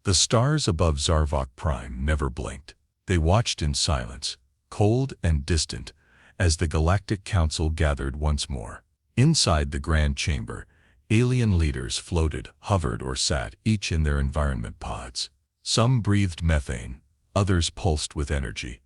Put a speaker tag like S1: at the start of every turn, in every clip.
S1: The stars above Zarvok Prime never blinked. They watched in silence, cold and distant, as the Galactic Council gathered once more. Inside the Grand Chamber, alien leaders floated, hovered, or sat, each in their environment pods. Some breathed methane, others pulsed with energy.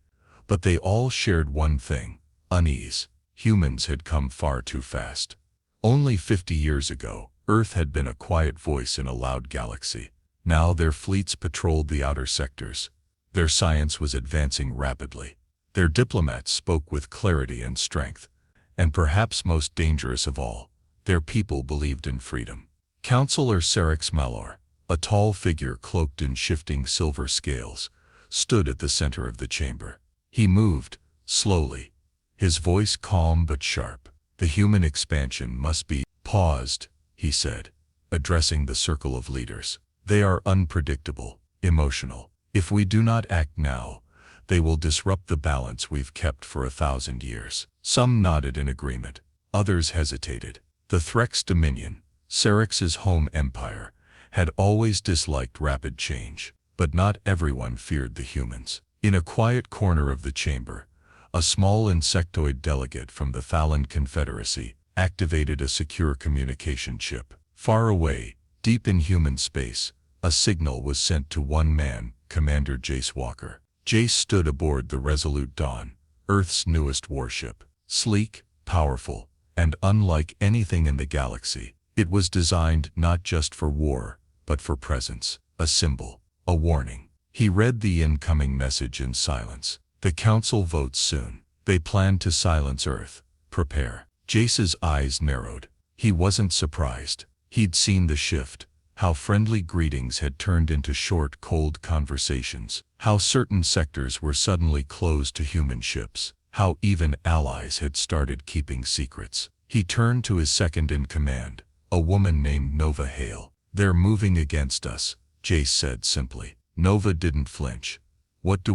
S1: But they all shared one thing: unease. Humans had come far too fast. Only 50 years ago, Earth had been a quiet voice in a loud galaxy. Now their fleets patrolled the outer sectors. Their science was advancing rapidly. Their diplomats spoke with clarity and strength. And perhaps most dangerous of all, their people believed in freedom. Counselor Serix Malor, a tall figure cloaked in shifting silver scales, stood at the center of the chamber. He moved, slowly, his voice calm but sharp. The human expansion must be paused, he said, addressing the circle of leaders. They are unpredictable, emotional. If we do not act now, they will disrupt the balance we've kept for 1,000 years. Some nodded in agreement. Others hesitated. The Threx Dominion, Serix's home empire, had always disliked rapid change. But not everyone feared the humans. In a quiet corner of the chamber, a small insectoid delegate from the Thalan Confederacy activated a secure communication chip. Far away, deep in human space, a signal was sent to one man, Commander Jace Walker. Jace stood aboard the Resolute Dawn, Earth's newest warship. Sleek, powerful, and unlike anything in the galaxy. It was designed not just for war, but for presence, a symbol, a warning. He read the incoming message in silence. The Council votes soon. They plan to silence Earth. Prepare. Jace's eyes narrowed. He wasn't surprised. He'd seen the shift. How friendly greetings had turned into short, cold conversations. How certain sectors were suddenly closed to human ships. How even allies had started keeping secrets. He turned to his second-in-command, a woman named Nova Hale. "They're moving against us," Jace said simply. Nova didn't flinch. "What do?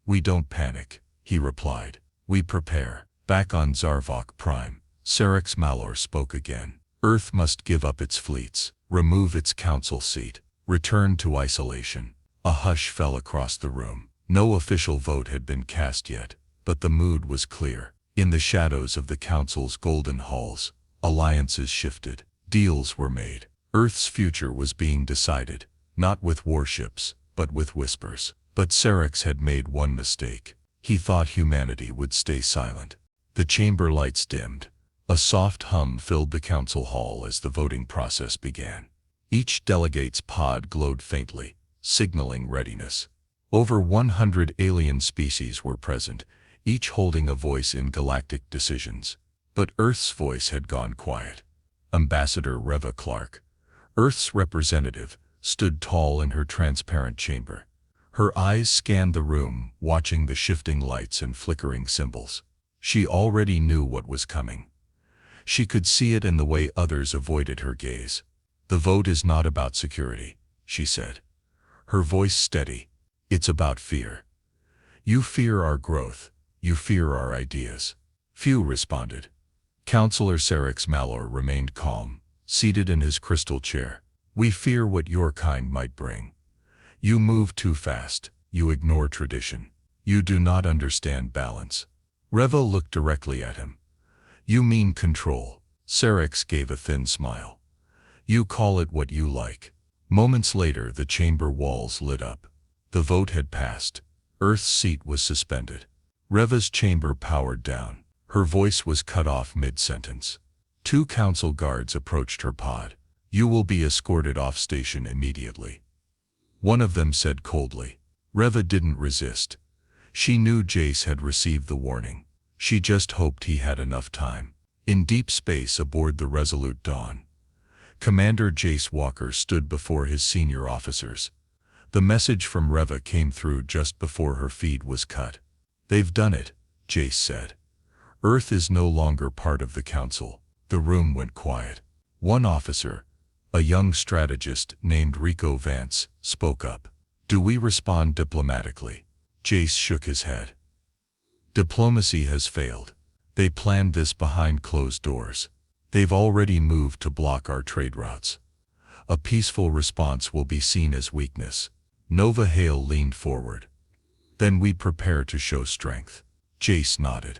S1: We don't panic," he replied. "We prepare." Back on Zarvok Prime, Serix Malor spoke again. Earth must give up its fleets, remove its council seat, return to isolation. A hush fell across the room. No official vote had been cast yet, but the mood was clear. In the shadows of the council's golden halls, alliances shifted. Deals were made. Earth's future was being decided, not with warships, but with whispers. But Serix had made one mistake. He thought humanity would stay silent. The chamber lights dimmed. A soft hum filled the council hall as the voting process began. Each delegate's pod glowed faintly, signaling readiness. Over 100 alien species were present, each holding a voice in galactic decisions. But Earth's voice had gone quiet. Ambassador Reva Clark, Earth's representative, stood tall in her transparent chamber. Her eyes scanned the room, watching the shifting lights and flickering symbols. She already knew what was coming. She could see it in the way others avoided her gaze. "The vote is not about security," she said, her voice steady. "It's about fear. You fear our growth. You fear our ideas." Few responded. Counselor Serix Malor remained calm, seated in his crystal chair. "We fear what your kind might bring. You move too fast. You ignore tradition. You do not understand balance." Reva looked directly at him. "You mean control." Serix gave a thin smile. "You call it what you like." Moments later, the chamber walls lit up. The vote had passed. Earth's seat was suspended. Reva's chamber powered down. Her voice was cut off mid-sentence. Two council guards approached her pod. "You will be escorted off station immediately," one of them said coldly. Reva didn't resist. She knew Jace had received the warning. She just hoped he had enough time. In deep space aboard the Resolute Dawn, Commander Jace Walker stood before his senior officers. The message from Reva came through just before her feed was cut. "They've done it," Jace said. "Earth is no longer part of the council." The room went quiet. One officer, a young strategist named Rico Vance, spoke up. "Do we respond diplomatically?" Jace shook his head. "Diplomacy has failed. They planned this behind closed doors. They've already moved to block our trade routes. A peaceful response will be seen as weakness. Nova Hale leaned forward. Then we prepare to show strength. Jace nodded.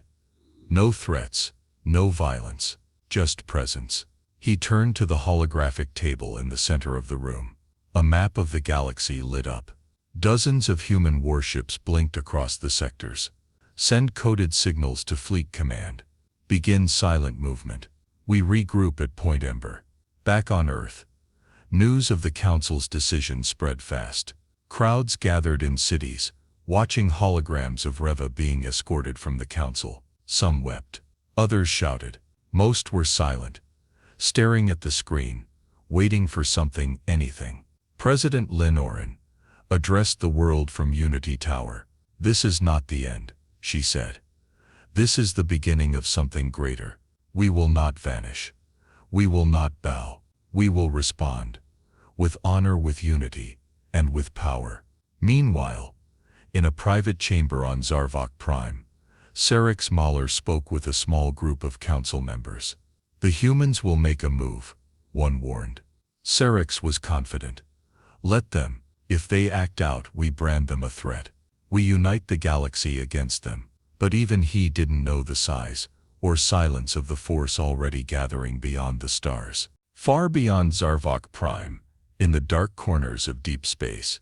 S1: No threats, no violence, just presence. He turned to the holographic table in the center of the room. A map of the galaxy lit up. Dozens of human warships blinked across the sectors. Send coded signals to Fleet Command. Begin silent movement. We regroup at Point Ember. Back on Earth. News of the Council's decision spread fast. Crowds gathered in cities, watching holograms of Reva being escorted from the Council. Some wept. Others shouted. Most were silent, staring at the screen, waiting for something, anything. President Lynn Oren addressed the world from Unity Tower. This is not the end, she said. This is the beginning of something greater. We will not vanish. We will not bow. We will respond. With honor, with unity, and with power. Meanwhile, in a private chamber on Zarvok Prime, Serix Mahler spoke with a small group of council members. The humans will make a move, one warned. Serix was confident. Let them. If they act out, we brand them a threat. We unite the galaxy against them. But even he didn't know the size or silence of the force already gathering beyond the stars. Far beyond Zarvok Prime, in the dark corners of deep space,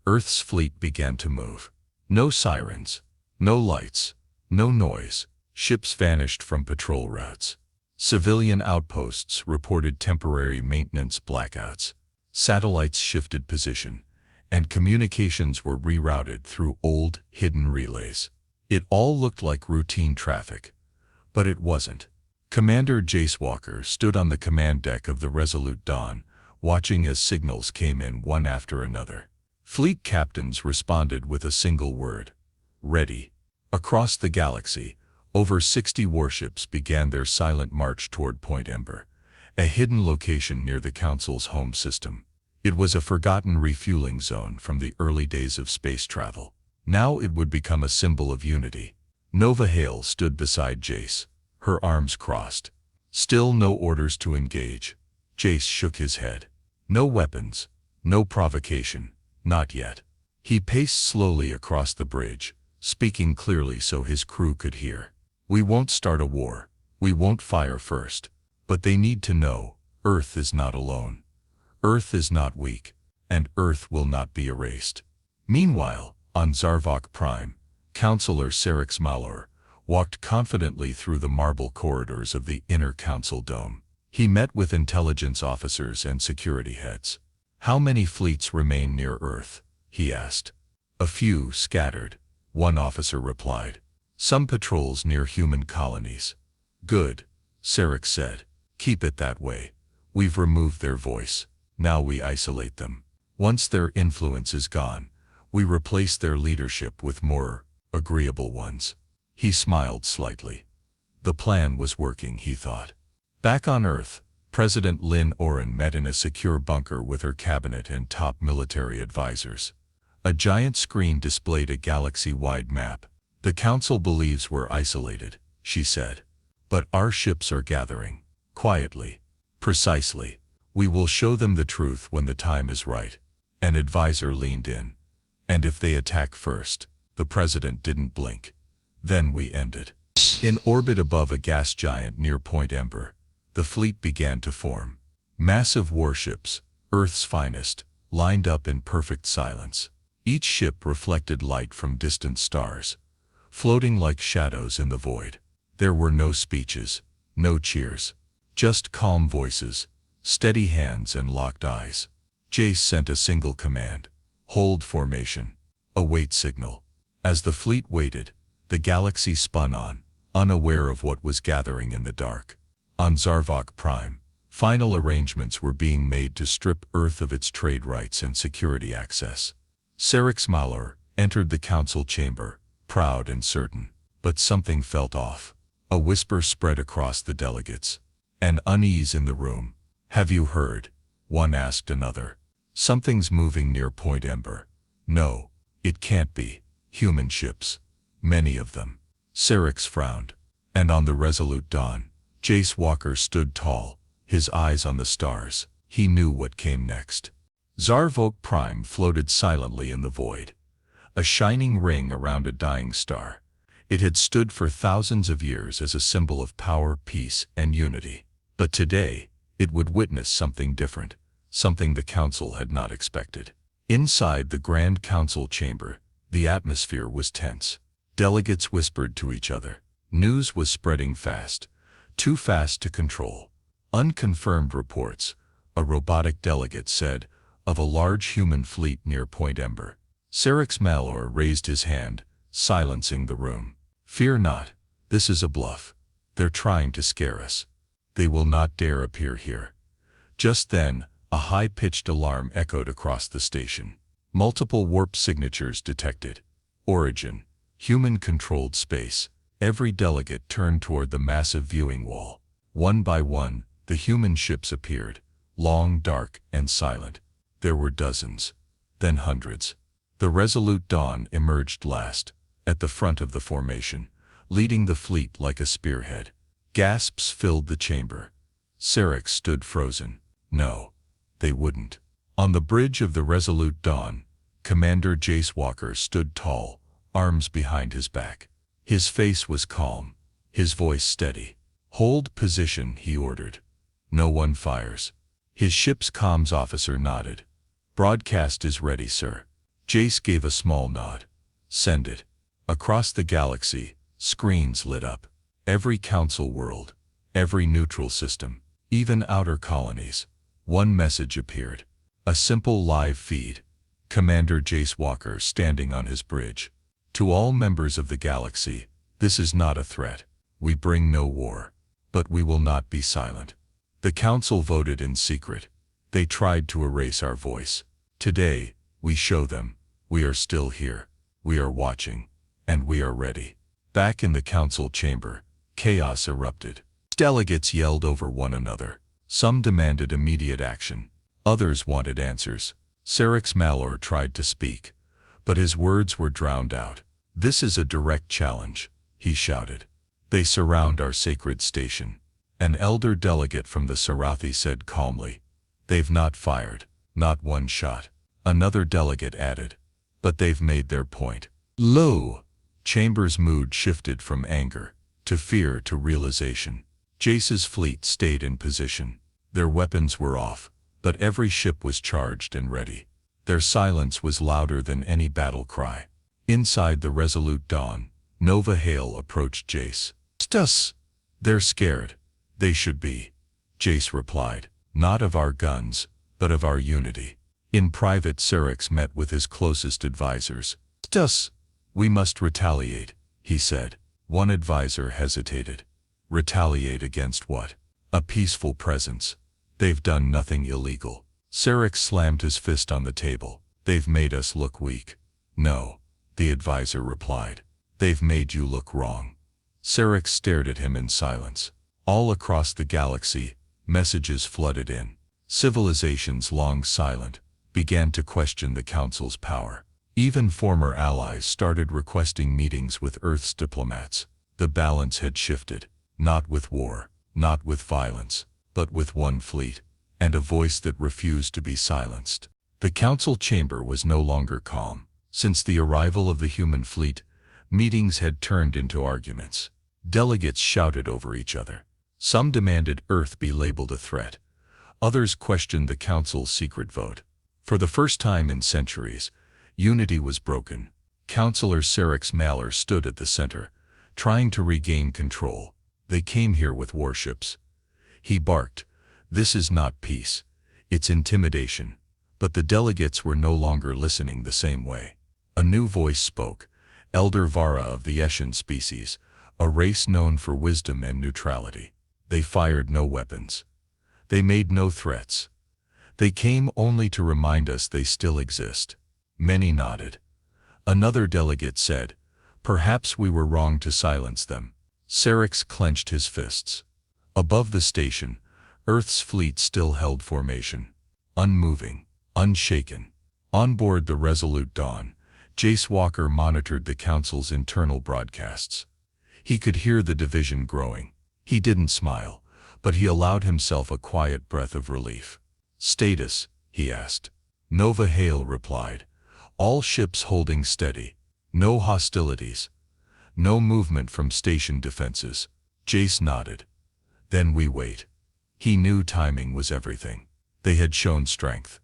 S1: Earth's fleet began to move. No sirens, no lights, no noise. Ships vanished from patrol routes. Civilian outposts reported temporary maintenance blackouts. Satellites shifted position, and communications were rerouted through old, hidden relays. It all looked like routine traffic, but it wasn't. Commander Jace Walker stood on the command deck of the Resolute Dawn, watching as signals came in one after another. Fleet captains responded with a single word: ready. Across the galaxy, over 60 warships began their silent march toward Point Ember, a hidden location near the Council's home system. It was a forgotten refueling zone from the early days of space travel. Now it would become a symbol of unity. Nova Hale stood beside Jace, her arms crossed. Still no orders to engage. Jace shook his head. No weapons, no provocation, not yet. He paced slowly across the bridge, speaking clearly so his crew could hear. We won't start a war. We won't fire first. But they need to know, Earth is not alone. Earth is not weak, and Earth will not be erased. Meanwhile, on Zarvok Prime, Counselor Serix Mahler walked confidently through the marble corridors of the inner council dome. He met with intelligence officers and security heads. How many fleets remain near Earth? He asked. A few, scattered, one officer replied. Some patrols near human colonies. Good, Serix said. Keep it that way. We've removed their voice. Now we isolate them. Once their influence is gone, we replace their leadership with more agreeable ones. He smiled slightly. The plan was working, he thought. Back on Earth, President Lynn Oren met in a secure bunker with her cabinet and top military advisors. A giant screen displayed a galaxy-wide map. The Council believes we're isolated, she said. But our ships are gathering. Quietly. Precisely. We will show them the truth when the time is right. An advisor leaned in. And if they attack first, the president didn't blink. Then we end it. In orbit above a gas giant near Point Ember, the fleet began to form. Massive warships, Earth's finest, lined up in perfect silence. Each ship reflected light from distant stars, floating like shadows in the void. There were no speeches, no cheers, just calm voices, steady hands and locked eyes. Jace sent a single command: hold formation, await signal. As the fleet waited, the galaxy spun on, unaware of what was gathering in the dark. On Zarvok Prime, final arrangements were being made to strip Earth of its trade rights and security access. Serix Mahler entered the council chamber, proud and certain. But something felt off. A whisper spread across the delegates. An unease in the room. Have you heard? One asked another. Something's moving near Point Ember. No, it can't be. Human ships. Many of them. Serix frowned. And on the Resolute Dawn, Jace Walker stood tall, his eyes on the stars. He knew what came next. Zarvok Prime floated silently in the void, a shining ring around a dying star. It had stood for thousands of years as a symbol of power, peace, and unity. But today, it would witness something different, something the Council had not expected. Inside the Grand Council chamber, the atmosphere was tense. Delegates whispered to each other. News was spreading fast, too fast to control. Unconfirmed reports, a robotic delegate said, of a large human fleet near Point Ember. Serix Malor raised his hand, silencing the room. Fear not, this is a bluff. They're trying to scare us. They will not dare appear here. Just then, a high-pitched alarm echoed across the station. Multiple warp signatures detected. Origin, human-controlled space. Every delegate turned toward the massive viewing wall. One by one, the human ships appeared, long, dark, and silent. There were dozens, then hundreds. The Resolute Dawn emerged last, at the front of the formation, leading the fleet like a spearhead. Gasps filled the chamber. Serix stood frozen. No, they wouldn't. On the bridge of the Resolute Dawn, Commander Jace Walker stood tall, arms behind his back. His face was calm, his voice steady. Hold position, he ordered. No one fires. His ship's comms officer nodded. Broadcast is ready, sir. Jace gave a small nod. Send it. Across the galaxy, screens lit up. Every council world, every neutral system, even outer colonies. One message appeared. A simple live feed. Commander Jace Walker standing on his bridge. To all members of the galaxy, this is not a threat. We bring no war. But we will not be silent. The council voted in secret. They tried to erase our voice. Today, we show them, we are still here. We are watching. And we are ready. Back in the council chamber, chaos erupted. Delegates yelled over one another. Some demanded immediate action. Others wanted answers. Serix Malor tried to speak, but his words were drowned out. This is a direct challenge, he shouted. They surround our sacred station. An elder delegate from the Sarathi said calmly. They've not fired, not one shot. Another delegate added. But they've made their point. Lo! Chamber's mood shifted from anger to fear to realization. Jace's fleet stayed in position. Their weapons were off, but every ship was charged and ready. Their silence was louder than any battle cry. Inside the Resolute Dawn, Nova Hale approached Jace. Stus! They're scared. They should be. Jace replied. Not of our guns, but of our unity. In private, Serix met with his closest advisors. Stus! We must retaliate, he said. One advisor hesitated. Retaliate against what? A peaceful presence. They've done nothing illegal. Serix slammed his fist on the table. They've made us look weak. No, the advisor replied. They've made you look wrong. Serix stared at him in silence. All across the galaxy, messages flooded in. Civilizations long silent began to question the Council's power. Even former allies started requesting meetings with Earth's diplomats. The balance had shifted, not with war, not with violence, but with one fleet, and a voice that refused to be silenced. The Council chamber was no longer calm. Since the arrival of the human fleet, meetings had turned into arguments. Delegates shouted over each other. Some demanded Earth be labeled a threat. Others questioned the Council's secret vote. For the first time in centuries, unity was broken. Councillor Serix Malor stood at the center, trying to regain control. They came here with warships. He barked, "This is not peace, it's intimidation." But the delegates were no longer listening the same way. A new voice spoke, Elder Vara of the Eshan species, a race known for wisdom and neutrality. They fired no weapons. They made no threats. They came only to remind us they still exist. Many nodded. Another delegate said, "Perhaps we were wrong to silence them." Serix clenched his fists. Above the station, Earth's fleet still held formation, unmoving, unshaken. On board the Resolute Dawn, Jace Walker monitored the Council's internal broadcasts. He could hear the division growing. He didn't smile, but he allowed himself a quiet breath of relief. "Status?" he asked. Nova Hale replied. "All ships holding steady. No hostilities. No movement from station defenses." Jace nodded. "Then we wait." He knew timing was everything. They had shown strength.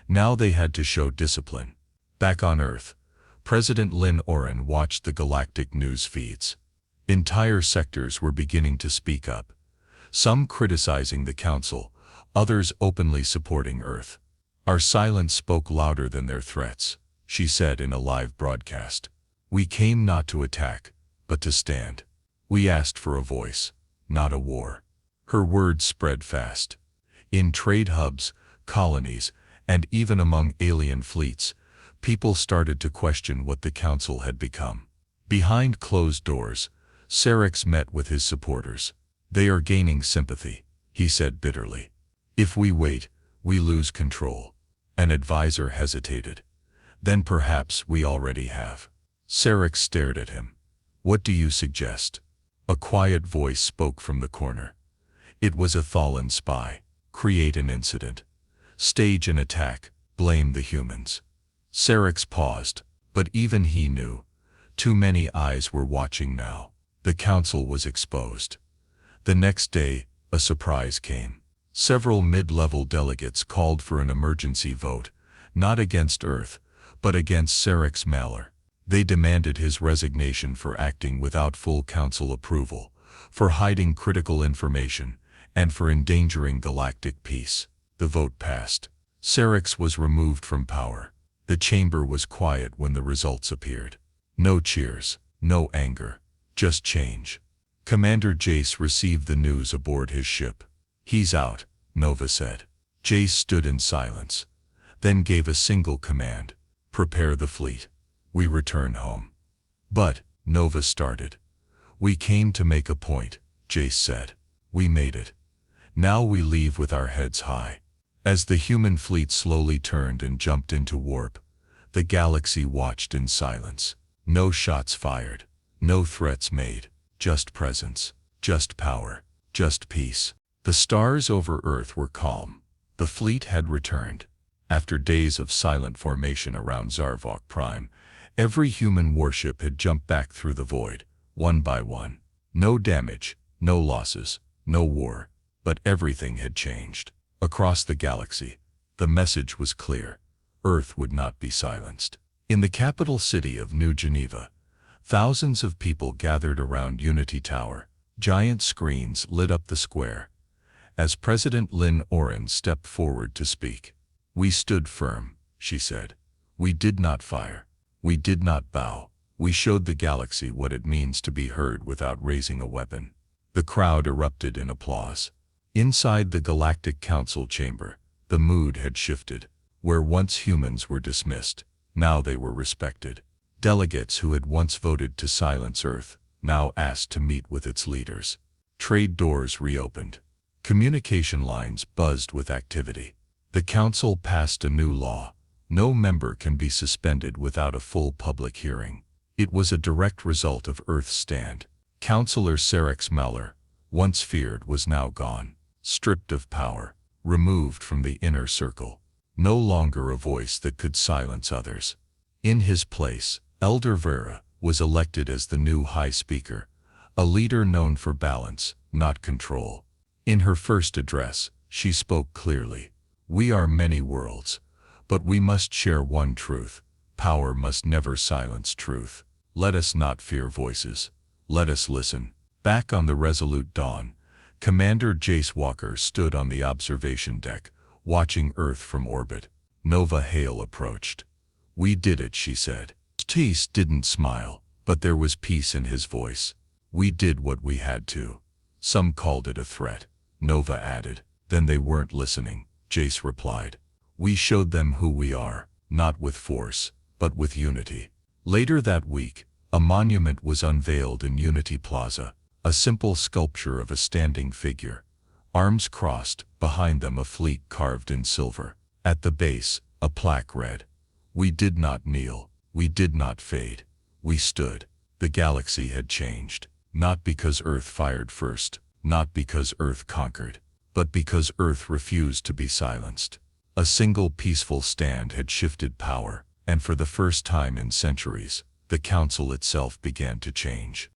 S1: Now they had to show discipline. Back on Earth, President Lynn Oren watched the galactic news feeds. Entire sectors were beginning to speak up. Some criticizing the Council, others openly supporting Earth. "Our silence spoke louder than their threats," she said in a live broadcast. "We came not to attack, but to stand. We asked for a voice, not a war." Her words spread fast. In trade hubs, colonies, and even among alien fleets, people started to question what the Council had become. Behind closed doors, Serix met with his supporters. "They are gaining sympathy," he said bitterly. "If we wait, we lose control." An advisor hesitated. "Then perhaps we already have." Serix stared at him. "What do you suggest?" A quiet voice spoke from the corner. It was a Thalan spy. "Create an incident. Stage an attack. Blame the humans." Serix paused, but even he knew. Too many eyes were watching now. The Council was exposed. The next day, a surprise came. Several mid-level delegates called for an emergency vote, not against Earth, but against Serix Maller. They demanded his resignation for acting without full Council approval, for hiding critical information, and for endangering galactic peace. The vote passed. Serix was removed from power. The chamber was quiet when the results appeared. No cheers, no anger, just change. Commander Jace received the news aboard his ship. "He's out," Nova said. Jace stood in silence, then gave a single command: "Prepare the fleet. We return home." "But," Nova started. "We came to make a point," Jace said. "We made it. Now we leave with our heads high." As the human fleet slowly turned and jumped into warp, the galaxy watched in silence. No shots fired, no threats made, just presence, just power, just peace. The stars over Earth were calm. The fleet had returned. After days of silent formation around Zarvok Prime, every human warship had jumped back through the void, one by one. No damage, no losses, no war, but everything had changed. Across the galaxy, the message was clear: Earth would not be silenced. In the capital city of New Geneva, thousands of people gathered around Unity Tower. Giant screens lit up the square. As President Lynn Oren stepped forward to speak, "We stood firm," she said. "We did not fire. We did not bow. We showed the galaxy what it means to be heard without raising a weapon." The crowd erupted in applause. Inside the Galactic Council chamber, the mood had shifted. Where once humans were dismissed, now they were respected. Delegates who had once voted to silence Earth now asked to meet with its leaders. Trade doors reopened. Communication lines buzzed with activity. The Council passed a new law: no member can be suspended without a full public hearing. It was a direct result of Earth's stand. Councillor Serix Maller, once feared, was now gone. Stripped of power, removed from the inner circle. No longer a voice that could silence others. In his place, Elder Vera was elected as the new High Speaker, a leader known for balance, not control. In her first address, she spoke clearly: "We are many worlds, but we must share one truth. Power must never silence truth. Let us not fear voices. Let us listen." Back on the Resolute Dawn, Commander Jace Walker stood on the observation deck, watching Earth from orbit. Nova Hale approached. "We did it," she said. Jace didn't smile, but there was peace in his voice. "We did what we had to." Some called it a threat, Nova added. "Then they weren't listening," Jace replied. "We showed them who we are, not with force, but with unity." Later that week, a monument was unveiled in Unity Plaza, a simple sculpture of a standing figure, arms crossed, behind them a fleet carved in silver. At the base, a plaque read: "We did not kneel, we did not fade, we stood." The galaxy had changed, not because Earth fired first, not because Earth conquered, but because Earth refused to be silenced. A single peaceful stand had shifted power, and for the first time in centuries, the Council itself began to change.